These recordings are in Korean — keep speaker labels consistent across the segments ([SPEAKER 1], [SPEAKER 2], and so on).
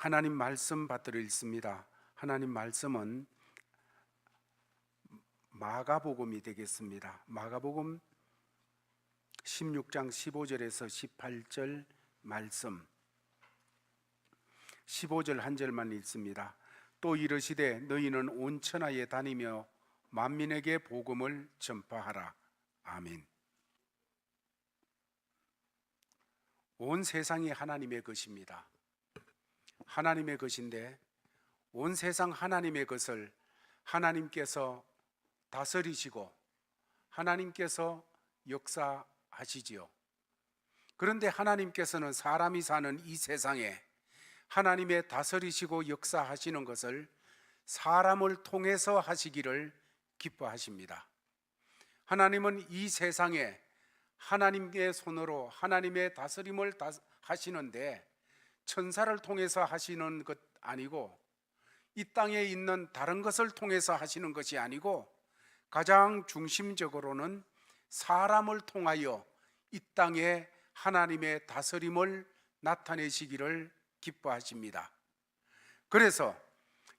[SPEAKER 1] 하나님 말씀 받들어 읽습니다. 하나님 말씀은 마가복음이 되겠습니다. 마가복음 16장 15절에서 18절 말씀, 15절 한 절만 읽습니다. 또 이르시되 너희는 온 천하에 다니며 만민에게 복음을 전파하라. 아멘. 온 세상이 하나님의 것입니다. 하나님의 것인데 온 세상 하나님의 것을 하나님께서 다스리시고 하나님께서 역사하시지요. 그런데 하나님께서는 사람이 사는 이 세상에 하나님의 다스리시고 역사하시는 것을 사람을 통해서 하시기를 기뻐하십니다. 하나님은 이 세상에 하나님의 손으로 하나님의 다스림을 하시는데 천사를 통해서 하시는 것 아니고 이 땅에 있는 다른 것을 통해서 하시는 것이 아니고 가장 중심적으로는 사람을 통하여 이 땅에 하나님의 다스림을 나타내시기를 기뻐하십니다. 그래서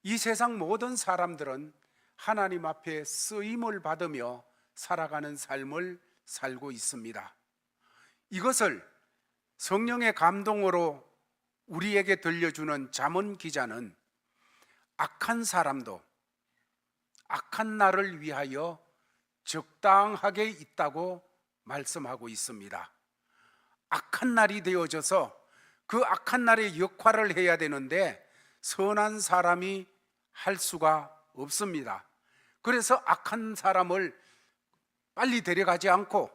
[SPEAKER 1] 이 세상 모든 사람들은 하나님 앞에 쓰임을 받으며 살아가는 삶을 살고 있습니다. 이것을 성령의 감동으로 우리에게 들려주는 잠언 기자는 악한 사람도 악한 날을 위하여 적당하게 있다고 말씀하고 있습니다. 악한 날이 되어져서 그 악한 날의 역할을 해야 되는데 선한 사람이 할 수가 없습니다. 그래서 악한 사람을 빨리 데려가지 않고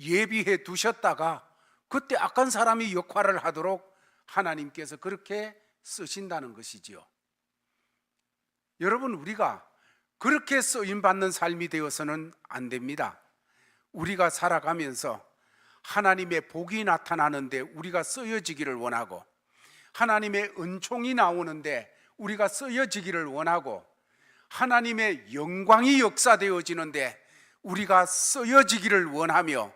[SPEAKER 1] 예비해 두셨다가 그때 악한 사람이 역할을 하도록 하나님께서 그렇게 쓰신다는 것이지요. 여러분, 우리가 그렇게 쓰임받는 삶이 되어서는 안 됩니다. 우리가 살아가면서 하나님의 복이 나타나는데 우리가 쓰여지기를 원하고 하나님의 은총이 나오는데 우리가 쓰여지기를 원하고 하나님의 영광이 역사되어지는데 우리가 쓰여지기를 원하며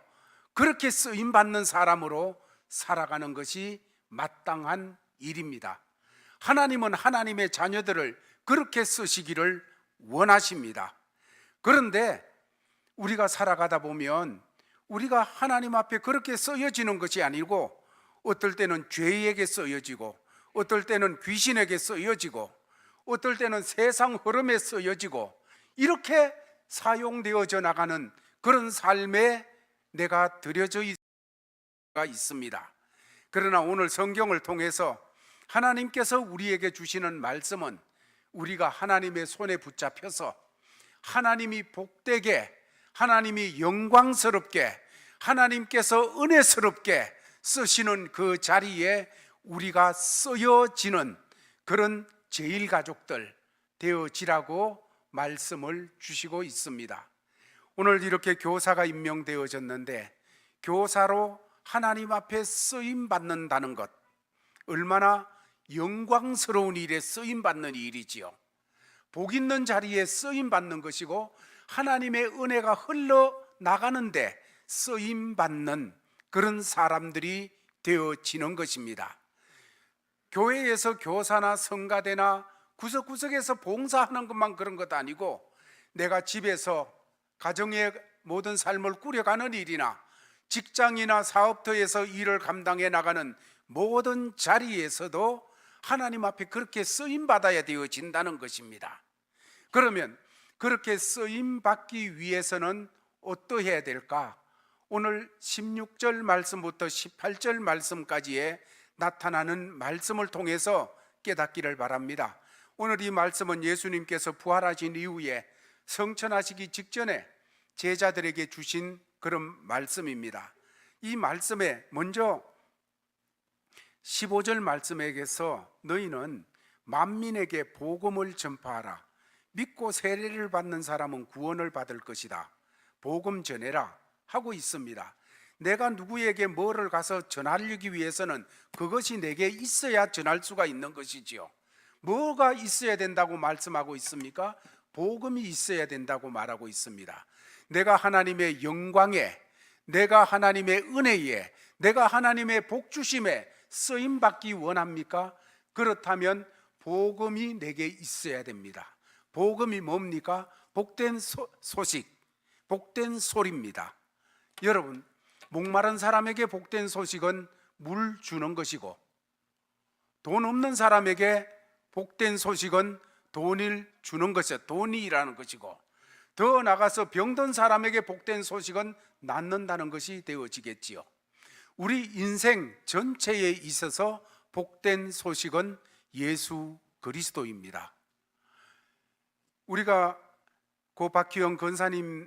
[SPEAKER 1] 그렇게 쓰임받는 사람으로 살아가는 것이 마땅한 일입니다. 하나님은 하나님의 자녀들을 그렇게 쓰시기를 원하십니다. 그런데 우리가 살아가다 보면 우리가 하나님 앞에 그렇게 쓰여지는 것이 아니고 어떨 때는 죄에게 쓰여지고 어떨 때는 귀신에게 쓰여지고 어떨 때는 세상 흐름에 쓰여지고 이렇게 사용되어져 나가는 그런 삶에 내가 들여져 있습니다. 그러나 오늘 성경을 통해서 하나님께서 우리에게 주시는 말씀은 우리가 하나님의 손에 붙잡혀서 하나님이 복되게 하나님이 영광스럽게 하나님께서 은혜스럽게 쓰시는 그 자리에 우리가 쓰여지는 그런 제일가족들 되어지라고 말씀을 주시고 있습니다. 오늘 이렇게 교사가 임명되어졌는데 교사로 하나님 앞에 쓰임받는다는 것 얼마나 영광스러운 일에 쓰임받는 일이지요. 복 있는 자리에 쓰임받는 것이고 하나님의 은혜가 흘러나가는데 쓰임받는 그런 사람들이 되어지는 것입니다. 교회에서 교사나 성가대나 구석구석에서 봉사하는 것만 그런 것 아니고 내가 집에서 가정의 모든 삶을 꾸려가는 일이나 직장이나 사업터에서 일을 감당해 나가는 모든 자리에서도 하나님 앞에 그렇게 쓰임받아야 되어진다는 것입니다. 그러면 그렇게 쓰임받기 위해서는 어떠해야 될까? 오늘 16절 말씀부터 18절 말씀까지에 나타나는 말씀을 통해서 깨닫기를 바랍니다. 오늘 이 말씀은 예수님께서 부활하신 이후에 성천하시기 직전에 제자들에게 주신 그런 말씀입니다. 이 말씀에 먼저 15절 말씀에게서 너희는 만민에게 복음을 전파하라. 믿고 세례를 받는 사람은 구원을 받을 것이다. 복음 전해라 하고 있습니다. 내가 누구에게 뭐를 가서 전하려기 위해서는 그것이 내게 있어야 전할 수가 있는 것이지요. 뭐가 있어야 된다고 말씀하고 있습니까? 복음이 있어야 된다고 말하고 있습니다. 내가 하나님의 영광에, 내가 하나님의 은혜에, 내가 하나님의 복주심에 쓰임받기 원합니까? 그렇다면 복음이 내게 있어야 됩니다. 복음이 뭡니까? 복된 소식, 복된 소리입니다. 여러분, 목마른 사람에게 복된 소식은 물 주는 것이고, 돈 없는 사람에게 복된 소식은 돈을 주는 것이요, 돈이 일하는 것이고, 더 나가서 병든 사람에게 복된 소식은 낫는다는 것이 되어지겠지요. 우리 인생 전체에 있어서 복된 소식은 예수 그리스도입니다. 우리가 고 박희영 권사님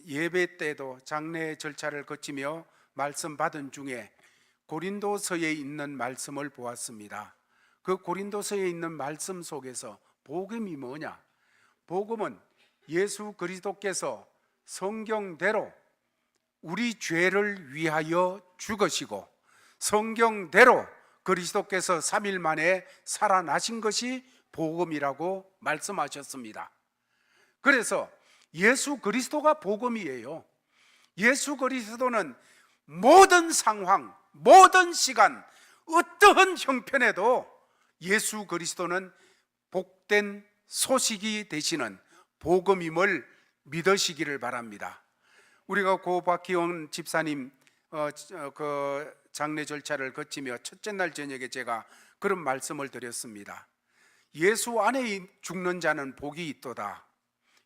[SPEAKER 1] 예배 때도 장례 절차를 거치며 말씀 받은 중에 고린도서에 있는 말씀을 보았습니다. 그 고린도서에 있는 말씀 속에서 복음이 뭐냐? 복음은 예수 그리스도께서 성경대로 우리 죄를 위하여 죽으시고 성경대로 그리스도께서 3일 만에 살아나신 것이 복음이라고 말씀하셨습니다. 그래서 예수 그리스도가 복음이에요. 예수 그리스도는 모든 상황, 모든 시간, 어떠한 형편에도 예수 그리스도는 복된 소식이 되시는 복음임을 믿으시기를 바랍니다. 우리가 고 박희원 집사님 그 장례 절차를 거치며 첫째 날 저녁에 제가 그런 말씀을 드렸습니다. 예수 안에 죽는 자는 복이 있도다.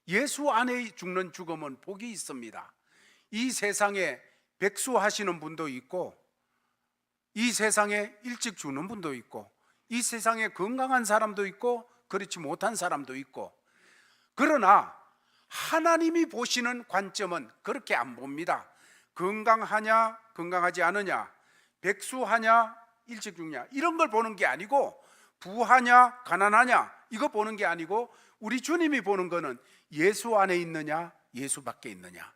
[SPEAKER 1] 예수 안에 죽는 죽음은 복이 있습니다. 이 세상에 백수하시는 분도 있고, 이 세상에 일찍 죽는 분도 있고, 이 세상에 건강한 사람도 있고 그렇지 못한 사람도 있고, 그러나 하나님이 보시는 관점은 그렇게 안 봅니다. 건강하냐 건강하지 않으냐, 백수하냐 일찍 죽냐, 이런 걸 보는 게 아니고, 부하냐 가난하냐 이거 보는 게 아니고, 우리 주님이 보는 거는 예수 안에 있느냐 예수 밖에 있느냐.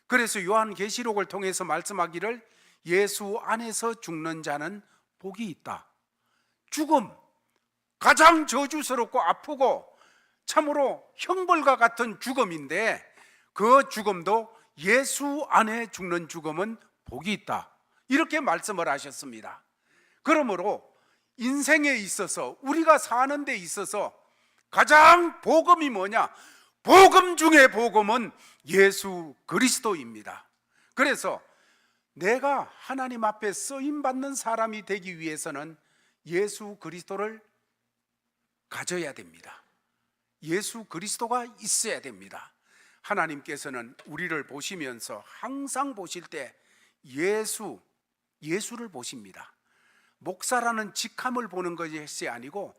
[SPEAKER 1] 그래서 요한계시록을 통해서 말씀하기를 예수 안에서 죽는 자는 복이 있다. 죽음, 가장 저주스럽고 아프고 참으로 형벌과 같은 죽음인데, 그 죽음도 예수 안에 죽는 죽음은 복이 있다, 이렇게 말씀을 하셨습니다. 그러므로 인생에 있어서, 우리가 사는 데 있어서 가장 복음이 뭐냐? 복음 중에 복음은 예수 그리스도입니다. 그래서 내가 하나님 앞에 쓰임받는 사람이 되기 위해서는 예수 그리스도를 가져야 됩니다. 예수 그리스도가 있어야 됩니다. 하나님께서는 우리를 보시면서 항상 보실 때 예수를 보십니다. 목사라는 직함을 보는 것이 아니고,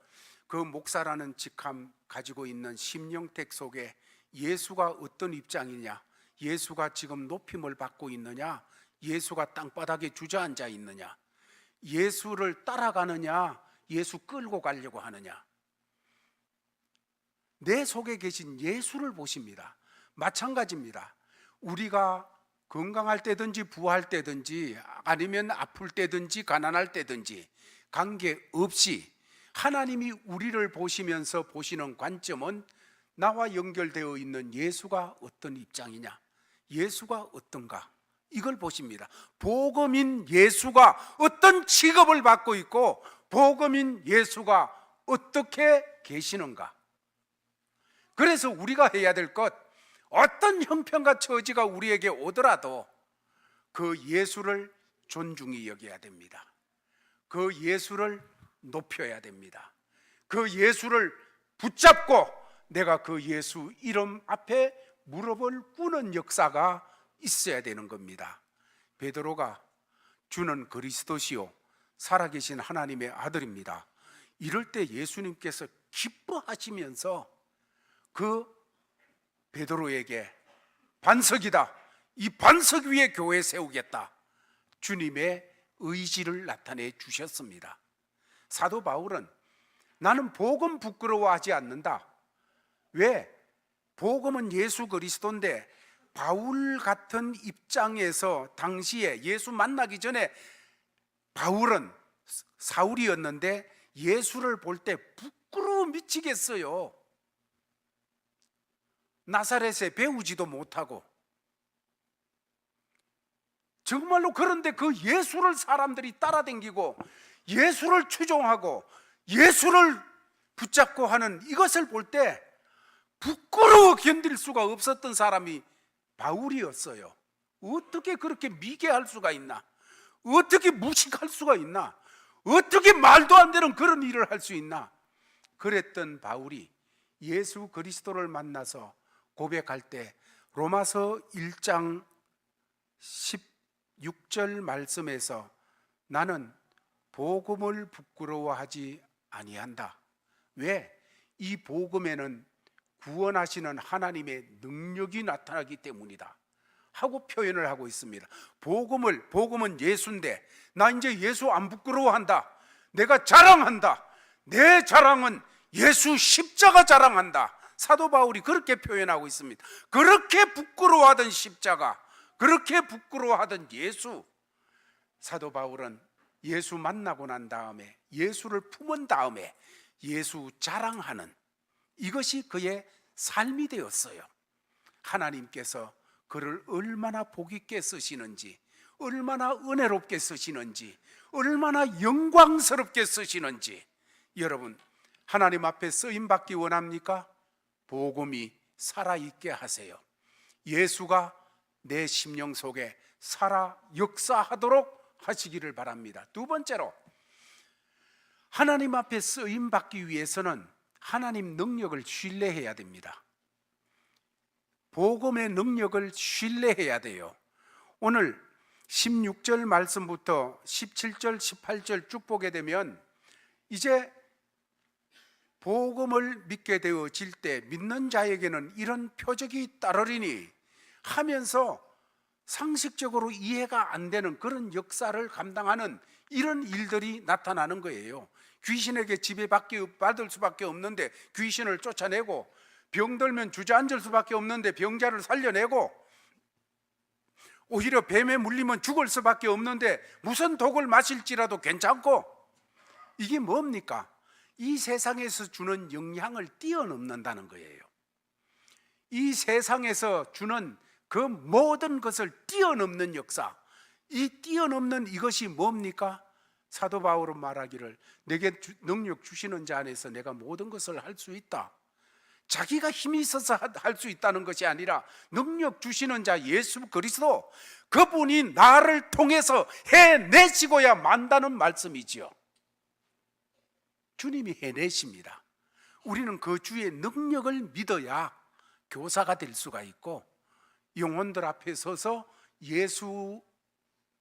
[SPEAKER 1] 그 목사라는 직함 가지고 있는 심령택 속에 예수가 어떤 입장이냐, 예수가 지금 높임을 받고 있느냐, 예수가 땅바닥에 주저앉아 있느냐, 예수를 따라가느냐, 예수 끌고 가려고 하느냐, 내 속에 계신 예수를 보십니다. 마찬가지입니다. 우리가 건강할 때든지 부할 때든지 아니면 아플 때든지 가난할 때든지 관계없이 하나님이 우리를 보시면서 보시는 관점은 나와 연결되어 있는 예수가 어떤 입장이냐, 예수가 어떤가, 이걸 보십니다. 복음인 예수가 어떤 직업을 받고 있고, 복음인 예수가 어떻게 계시는가. 그래서 우리가 해야 될 것, 어떤 형편과 처지가 우리에게 오더라도 그 예수를 존중히 여겨야 됩니다. 그 예수를 높여야 됩니다. 그 예수를 붙잡고 내가 그 예수 이름 앞에 무릎을 꿇는 역사가 있어야 되는 겁니다. 베드로가 주는 그리스도시요 살아계신 하나님의 아들입니다, 이럴 때 예수님께서 기뻐하시면서 그 베드로에게 반석이다, 이 반석 위에 교회 세우겠다, 주님의 의지를 나타내 주셨습니다. 사도 바울은 나는 복음 부끄러워하지 않는다. 왜? 복음은 예수 그리스도인데, 바울 같은 입장에서 당시에 예수 만나기 전에 바울은 사울이었는데 예수를 볼 때 부끄러워 미치겠어요. 나사렛에 배우지도 못하고, 정말로. 그런데 그 예수를 사람들이 따라다니고 예수를 추종하고 예수를 붙잡고 하는 이것을 볼 때 부끄러워 견딜 수가 없었던 사람이 바울이었어요. 어떻게 그렇게 미개할 수가 있나? 어떻게 무식할 수가 있나? 어떻게 말도 안 되는 그런 일을 할 수 있나? 그랬던 바울이 예수 그리스도를 만나서 고백할 때 로마서 1장 16절 말씀에서 나는 복음을 부끄러워하지 아니한다. 왜? 이 복음에는 구원하시는 하나님의 능력이 나타나기 때문이다 하고 표현을 하고 있습니다. 복음은 예수인데 나 이제 예수 안 부끄러워한다. 내가 자랑한다. 내 자랑은 예수 십자가 자랑한다. 사도 바울이 그렇게 표현하고 있습니다. 그렇게 부끄러워하던 십자가, 그렇게 부끄러워하던 예수, 사도 바울은 예수 만나고 난 다음에, 예수를 품은 다음에 예수 자랑하는, 이것이 그의 삶이 되었어요. 하나님께서 그를 얼마나 복 있게 쓰시는지, 얼마나 은혜롭게 쓰시는지, 얼마나 영광스럽게 쓰시는지. 여러분, 하나님 앞에 쓰임받기 원합니까? 복음이 살아있게 하세요. 예수가 내 심령 속에 살아 역사하도록 하시기를 바랍니다. 두 번째로, 하나님 앞에 쓰임받기 위해서는 하나님 능력을 신뢰해야 됩니다. 복음의 능력을 신뢰해야 돼요. 오늘 16절 말씀부터 17절, 18절 쭉 보게 되면 이제 복음을 믿게 되어질 때 믿는 자에게는 이런 표적이 따르리니 하면서 상식적으로 이해가 안 되는 그런 역사를 감당하는 이런 일들이 나타나는 거예요. 귀신에게 지배받을 수밖에 없는데 귀신을 쫓아내고, 병들면 주저앉을 수밖에 없는데 병자를 살려내고, 오히려 뱀에 물리면 죽을 수밖에 없는데 무슨 독을 마실지라도 괜찮고, 이게 뭡니까? 이 세상에서 주는 영향을 뛰어넘는다는 거예요. 이 세상에서 주는 그 모든 것을 뛰어넘는 역사, 이 뛰어넘는 이것이 뭡니까? 사도 바울은 말하기를 내게 능력 주시는 자 안에서 내가 모든 것을 할 수 있다. 자기가 힘이 있어서 할 수 있다는 것이 아니라 능력 주시는 자 예수 그리스도, 그분이 나를 통해서 해내시고야 만다는 말씀이지요. 주님이 해내십니다. 우리는 그 주의 능력을 믿어야 교사가 될 수가 있고, 영혼들 앞에 서서 예수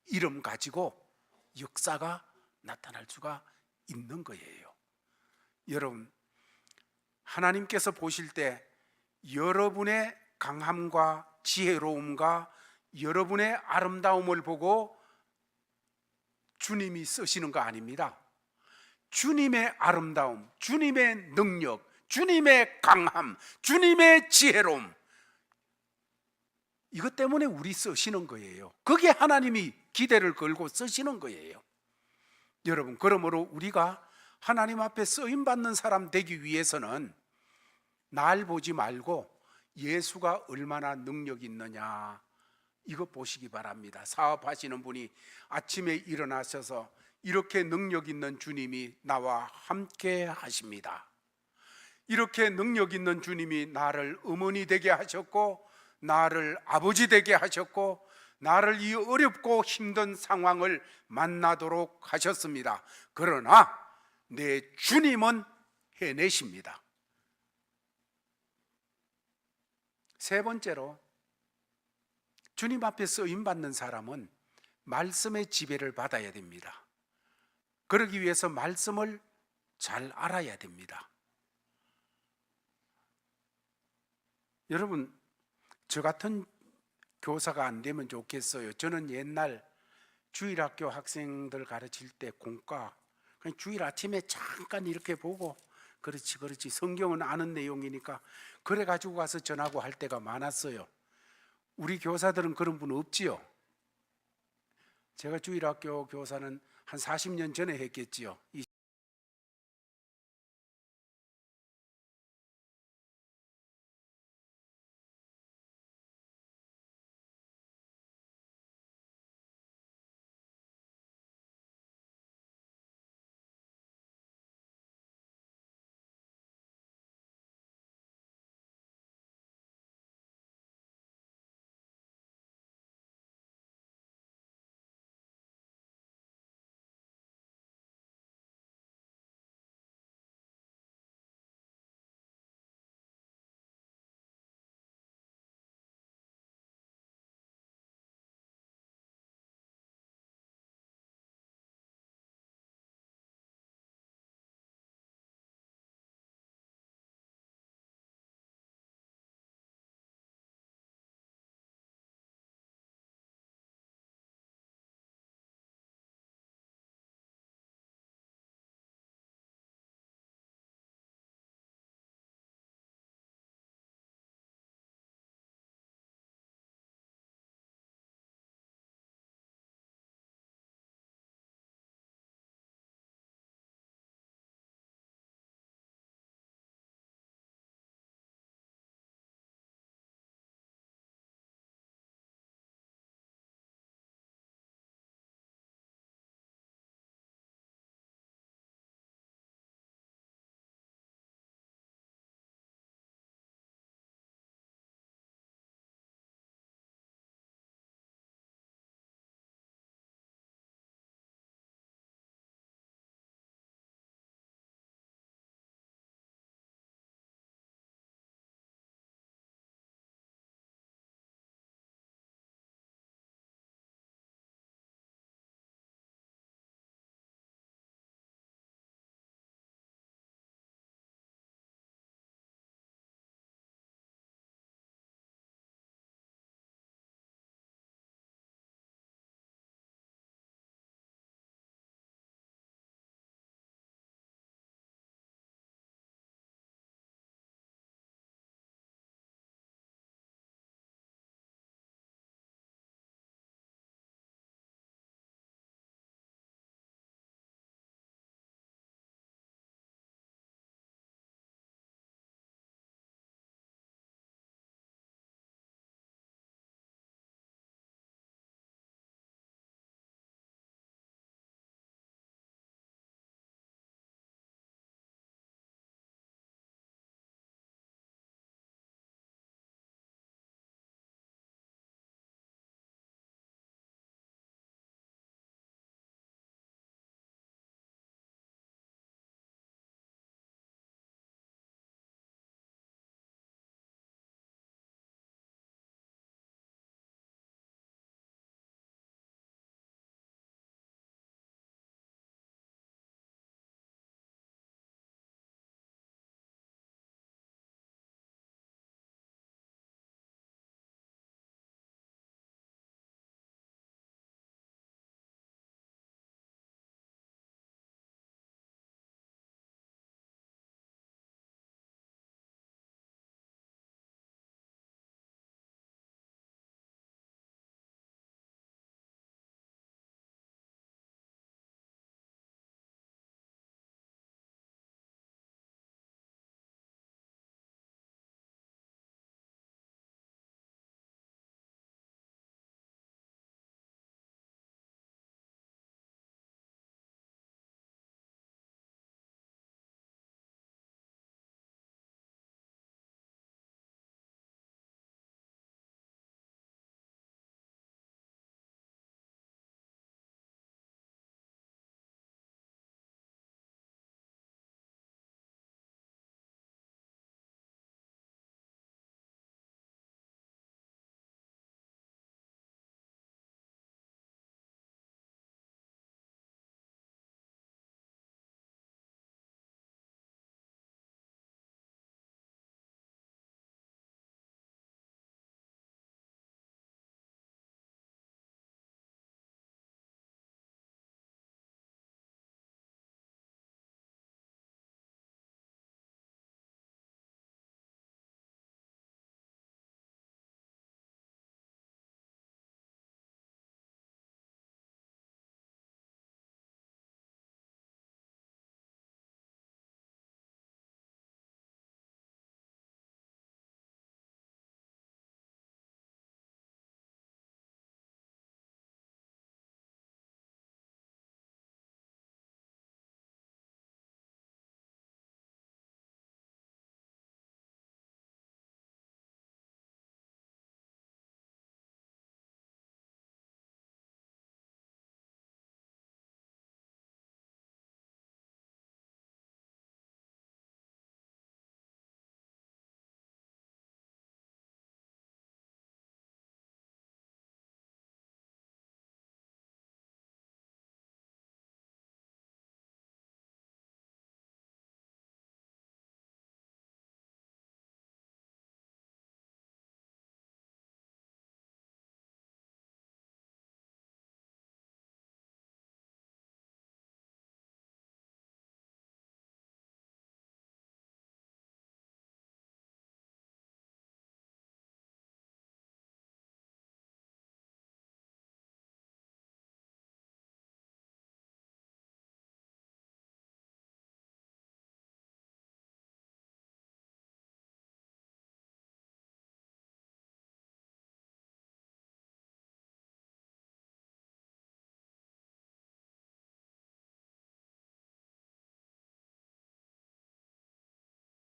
[SPEAKER 1] 이름 가지고 역사가 나타날 수가 있는 거예요. 여러분, 하나님께서 보실 때 여러분의 강함과 지혜로움과 여러분의 아름다움을 보고 주님이 쓰시는 거 아닙니다. 주님의 아름다움, 주님의 능력, 주님의 강함, 주님의 지혜로움, 이것 때문에 우리 쓰시는 거예요. 그게 하나님이 기대를 걸고 쓰시는 거예요. 여러분, 그러므로 우리가 하나님 앞에 쓰임받는 사람 되기 위해서는 날 보지 말고 예수가 얼마나 능력 있느냐, 이거 보시기 바랍니다. 사업하시는 분이 아침에 일어나셔서 이렇게 능력 있는 주님이 나와 함께 하십니다. 이렇게 능력 있는 주님이 나를 어머니 되게 하셨고, 나를 아버지 되게 하셨고, 나를 이 어렵고 힘든 상황을 만나도록 하셨습니다. 그러나 내 주님은 해내십니다. 세 번째로, 주님 앞에 쓰임받는 사람은 말씀의 지배를 받아야 됩니다. 그러기 위해서 말씀을 잘 알아야 됩니다. 여러분, 저 같은 교사가 안 되면 좋겠어요. 저는 옛날 주일학교 학생들 가르칠 때 공과, 그냥 주일 아침에 잠깐 이렇게 보고 그렇지 성경은 아는 내용이니까 그래 가지고 가서 전하고 할 때가 많았어요. 우리 교사들은 그런 분 없지요? 제가 주일학교 교사는 한 40년 전에 했겠지요.